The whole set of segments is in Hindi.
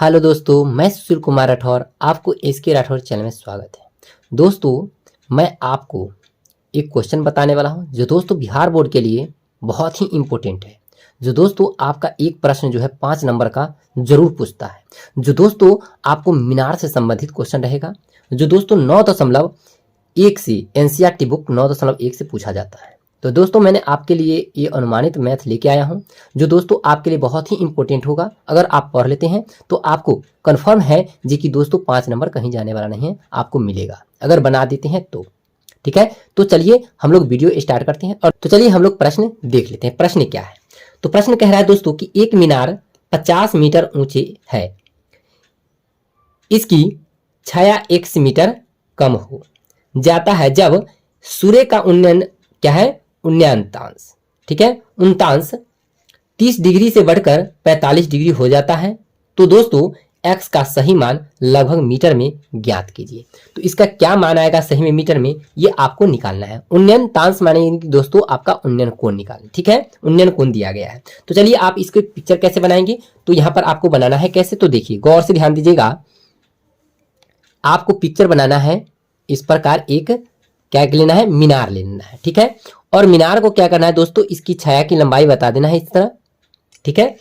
हेलो दोस्तों, मैं सुशील कुमार राठौर आपको एसके राठौर चैनल में स्वागत है। दोस्तों, मैं आपको एक क्वेश्चन बताने वाला हूं जो दोस्तों बिहार बोर्ड के लिए बहुत ही इम्पोर्टेंट है। जो दोस्तों आपका एक प्रश्न जो है 5 नंबर का जरूर पूछता है। जो दोस्तों आपको मीनार से संबंधित क्वेश्चन रहेगा। जो दोस्तों 9.1 से एनसीईआरटी बुक 9.1 से पूछा जाता है। तो दोस्तों मैंने आपके लिए ये अनुमानित मैथ लेके आया हूं जो दोस्तों आपके लिए बहुत ही इंपॉर्टेंट होगा। अगर आप पढ़ लेते हैं तो आपको कंफर्म है जी कि दोस्तों 5 नंबर कहीं जाने वाला नहीं है, आपको मिलेगा अगर बना देते हैं तो। ठीक है, तो चलिए हम लोग वीडियो स्टार्ट करते हैं। और तो चलिए हम लोग प्रश्न देख लेते हैं। प्रश्न क्या है? तो प्रश्न कह रहा है दोस्तों कि एक मीनार 50 मीटर ऊंचे है, इसकी छाया 1 मीटर कम हो जाता है जब सूर्य का उन्नयन क्या है, उन्नयनतांश, ठीक है, उन्नतांश 30 डिग्री से बढ़कर 45 डिग्री हो जाता है। तो दोस्तों x का सही मान लगभग मीटर में ज्ञात कीजिए। तो इसका क्या मान आएगा सही में मीटर में, ये आपको निकालना है। उन्नयनतांश माने दोस्तों आपका उन्नयन कोण निकालना, ठीक है, उन्नयन कोण दिया गया है। तो चलिए आप इसके पिक्चर कैसे बनाएंगे, तो यहां पर आपको बनाना है कैसे, तो देखिए गौर से ध्यान दीजिएगा। आपको पिक्चर बनाना है इस प्रकार, एक क्या लेना है, मीनार लेना है, ठीक है। और मीनार को क्या करना है दोस्तों, इसकी छाया की लंबाई बता देना है इस तरह, ठीक है।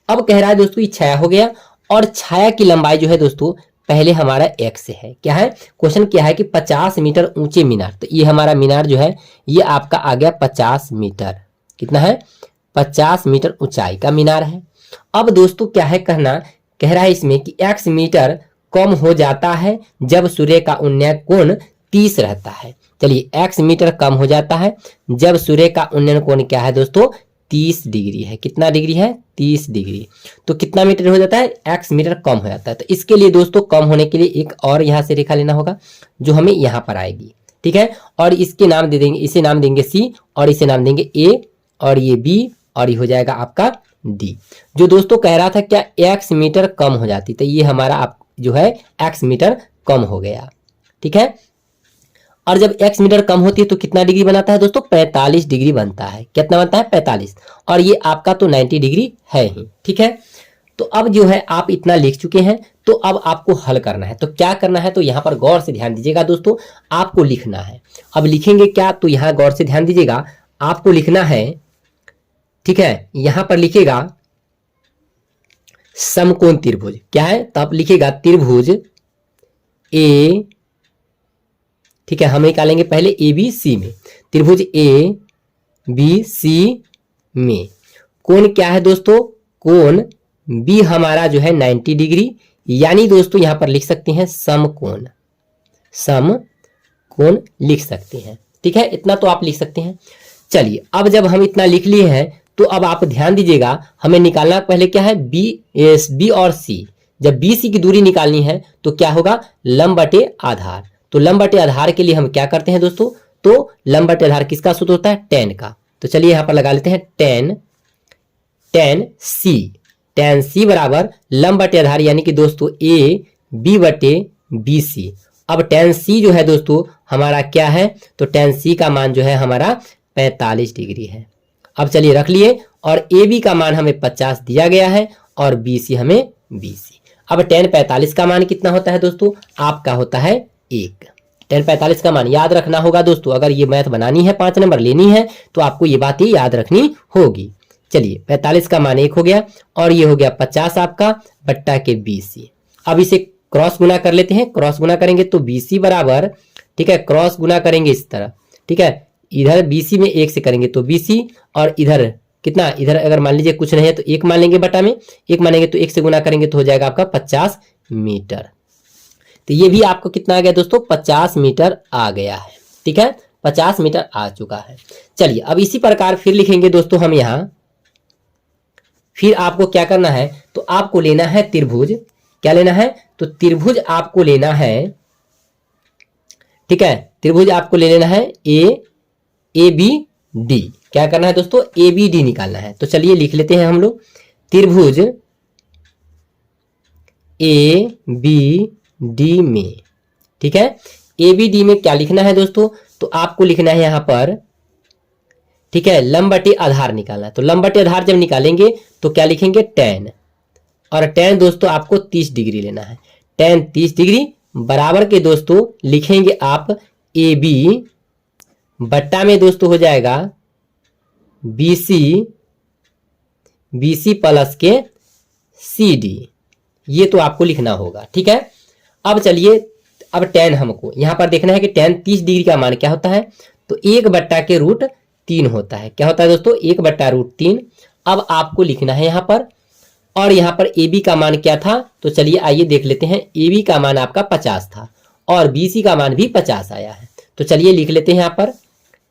अब कह रहा है दोस्तों ये छाया हो गया और छाया की लंबाई जो है दोस्तों पहले हमारा x है, क्या है, क्वेश्चन क्या है कि 50 मीटर ऊंचे मीनार। तो ये हमारा मीनार जो है ये आपका आ गया 50 मीटर, कितना है, 50 मीटर ऊंचाई का मीनार है। अब दोस्तों क्या है कहना, कह रहा है इसमें कि x मीटर कम हो जाता है जब सूर्य का उन्नयन कोण 30 रहता है। चलिए x मीटर कम हो जाता है जब सूर्य का उन्नयन कोण क्या है दोस्तों 30 डिग्री है। कितना डिग्री है, 30 डिग्री। तो कितना मीटर हो जाता है, x मीटर कम हो जाता है। तो इसके लिए दोस्तों कम होने के लिए एक और यहाँ से रेखा लेना होगा जो हमें यहाँ पर आएगी, ठीक है। और इसके नाम दे देंगे, इसे नाम देंगे C और इसे नाम देंगे A और ये B और ये हो जाएगा आपका D। जो दोस्तों कह रहा था क्या x मीटर कम हो जाती, तो ये हमारा आप जो है x मीटर कम हो गया, ठीक है। और जब x मीटर कम होती है तो कितना डिग्री बनाता है दोस्तों, 45 डिग्री बनता है। कितना बनता है, 45। और ये आपका तो 90 डिग्री है ही, ठीक है। तो अब जो है आप इतना लिख चुके हैं, तो अब आपको हल करना है। तो क्या करना है, तो यहाँ पर गौर से ध्यान दीजिएगा दोस्तों, आपको लिखना है। अब लिखेंगे क्या, तो यहाँ गौर से ध्यान दीजिएगा, आपको लिखना है, ठीक है। यहाँ पर लिखेगा समकोण त्रिभुज, क्या है, तो आप लिखेगा त्रिभुज ए, ठीक है। हम निकालेंगे पहले ए बी सी में, त्रिभुज ए बी सी में कोण क्या है दोस्तों, कोण बी हमारा जो है 90 डिग्री, यानी दोस्तों यहां पर लिख सकते हैं समकोण, समकोण लिख सकते हैं, ठीक है। इतना तो आप लिख सकते हैं। चलिए अब जब हम इतना लिख लिए हैं तो अब आप ध्यान दीजिएगा, हमें निकालना पहले क्या है, बी और सी। जब बी सी की दूरी निकालनी है तो क्या होगा, लंब बटे आधार। तो लंब बटे आधार के लिए हम क्या करते हैं दोस्तों, तो लंब बटे आधार किसका सूत्र होता है, tan का। तो चलिए यहां पर लगा लेते हैं tan c बराबर लंब बटे आधार यानी कि दोस्तों a b बटे बी सी। अब tan c जो है दोस्तों हमारा क्या है, तो tan c का मान जो है हमारा 45 डिग्री है। अब चलिए रख लिए, और ए बी का मान हमें 50 दिया गया है और बी सी हमें 20। अब tan 45 का मान कितना होता है दोस्तों, आपका होता है 1। tan 45 का मान याद रखना होगा दोस्तों, अगर ये मैथ बनानी है 5 नंबर लेनी है तो आपको ये बात ही याद रखनी होगी। चलिए 45 का मान 1 हो गया और ये हो गया 50 आपका बट्टा के BC। अब इसे क्रॉस गुना कर लेते हैं, क्रॉस गुना करेंगे तो BC बराबर, ठीक है, क्रॉस गुना करेंगे इस तरह, ठीक है, इधर BC में 1 से करेंगे तो BC, और इधर कितना, इधर अगर मान लीजिए कुछ नहीं है तो 1 मान लेंगे बटा में, 1 मानेंगे तो 1 से गुना करेंगे तो हो जाएगा आपका 50 मीटर। तो ये भी आपको कितना आ गया दोस्तों, 50 मीटर आ गया है, ठीक है, 50 मीटर आ चुका है। चलिए अब इसी प्रकार फिर लिखेंगे दोस्तों हम यहाँ, फिर आपको क्या करना है, तो आपको लेना है त्रिभुज, क्या लेना है, तो त्रिभुज आपको लेना है, ठीक है, त्रिभुज आपको ले लेना है ए बी डी। क्या करना है दोस्तों, ए बी डी निकालना है। तो चलिए लिख लेते हैं हम लोग, त्रिभुज ए बी डी में, ठीक है, ए बी डी में क्या लिखना है दोस्तों, तो आपको लिखना है यहां पर, ठीक है, लंब बटे आधार निकालना है। तो लंब बटे आधार जब निकालेंगे तो क्या लिखेंगे, tan, और tan दोस्तों आपको 30 डिग्री लेना है। tan 30 डिग्री बराबर के दोस्तों लिखेंगे आप AB बट्टा में दोस्तों हो जाएगा BC प्लस के CD, ये तो आपको लिखना होगा। ठीक है, अब चलिए अब tan हमको यहां पर देखना है कि tan 30 डिग्री का मान क्या होता है, तो 1/√3 होता है। क्या होता है दोस्तों, 1/√3। अब आपको लिखना है यहां पर, और यहां पर AB का मान क्या था, तो चलिए आइए देख लेते हैं। AB का मान आपका 50 था और BC का मान भी 50 आया है, तो चलिए लिख लेते हैं यहां पर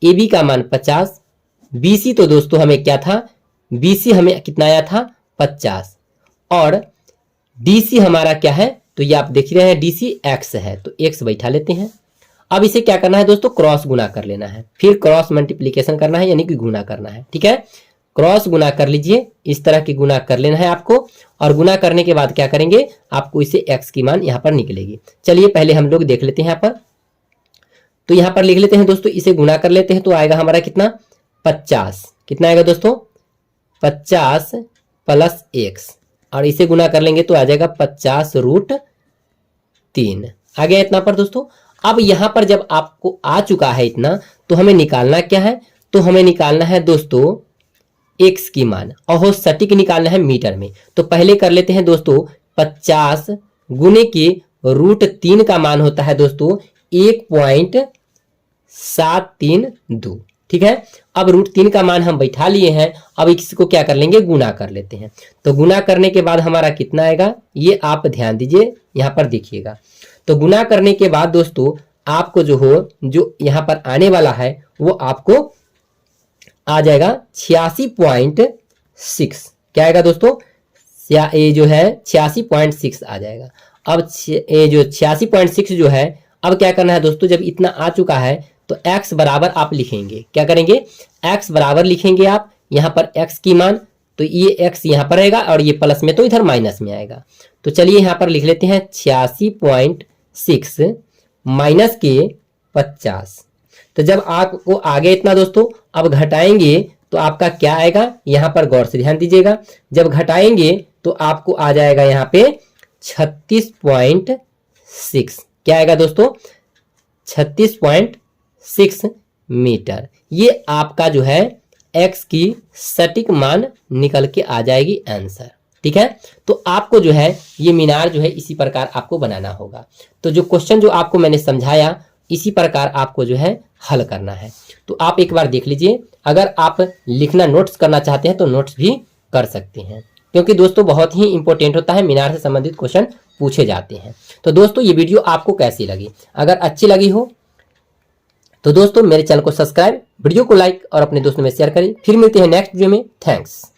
AB का मान 50, BC तो दोस्तों हमें क्या था, BC हमें कितना आया था 50, और DC हमारा क्या है, तो ये आप देख रहे हैं DC x है, तो x बैठा लेते हैं। अब इसे क्या करना है दोस्तों, क्रॉस गुना कर लेना है, फिर क्रॉस मल्टीप्लीकेशन करना है, यानी कि गुना करना है। ठीक है, क्रॉस गुना कर लीजिए, इस तरह की गुना कर लेना है आपको, और गुना करने के बाद क्या करेंगे, आपको इसे x की मान यहाँ पर निकलेगी। चलिए पहले हम लोग देख लेते हैं यहाँ पर, तो यहाँ पर लिख लेते हैं दोस्तों, इसे गुना कर लेते हैं, तो आएगा हमारा कितना 50, कितना आएगा दोस्तों 50 प्लस x, और इसे गुना कर लेंगे तो आ जाएगा 50√3 आ गया इतना पर दोस्तों। अब यहां पर जब आपको आ चुका है इतना, तो हमें निकालना क्या है, तो हमें निकालना है दोस्तों x की मान, और सटीक निकालना है मीटर में। तो पहले कर लेते हैं दोस्तों 50 गुने के √3 का मान होता है दोस्तों 1.732। ठीक है, अब √3 का मान हम बैठा लिए हैं, अब इसको क्या कर लेंगे, गुना कर लेते हैं। तो गुना करने के बाद हमारा कितना आएगा, ये आप ध्यान दीजिए यहां पर देखिएगा। तो गुना करने के बाद दोस्तों आपको जो यहां पर आने वाला है वो आपको आ जाएगा 86.6। क्या आएगा दोस्तों, ये जो है 86.6 आ जाएगा। अब ये जो 86.6 जो है, अब क्या करना है दोस्तों, जब इतना आ चुका है तो x बराबर आप लिखेंगे, क्या करेंगे, x बराबर लिखेंगे आप यहां पर x की मान, तो ये x यहां पर रहेगा और ये प्लस में तो इधर माइनस में आएगा। तो चलिए यहां पर लिख लेते हैं 86.6 माइनस के 50। तो जब आपको आगे इतना दोस्तों, अब घटाएंगे तो आपका क्या आएगा, यहां पर गौर से ध्यान दीजिएगा, जब घटाएंगे तो आपको आ जाएगा यहां पे 36.6। क्या आएगा दोस्तों 36.6 मीटर। ये आपका जो है x की सटीक मान निकल के आ जाएगी आंसर। ठीक है, तो आपको जो है ये मीनार जो है इसी प्रकार आपको बनाना होगा। तो जो क्वेश्चन जो आपको मैंने समझाया इसी प्रकार आपको जो है हल करना है। तो आप एक बार देख लीजिए, अगर आप लिखना नोट्स करना चाहते हैं तो नोट्स भी कर सकते हैं, क्योंकि दोस्तों बहुत ही इंपॉर्टेंट होता है, मीनार से संबंधित क्वेश्चन पूछे जाते हैं। तो दोस्तों ये वीडियो आपको कैसी लगी, अगर अच्छी लगी हो तो दोस्तों मेरे चैनल को सब्सक्राइब, वीडियो को लाइक और अपने दोस्तों में शेयर करें। फिर मिलते हैं नेक्स्ट वीडियो में। थैंक्स।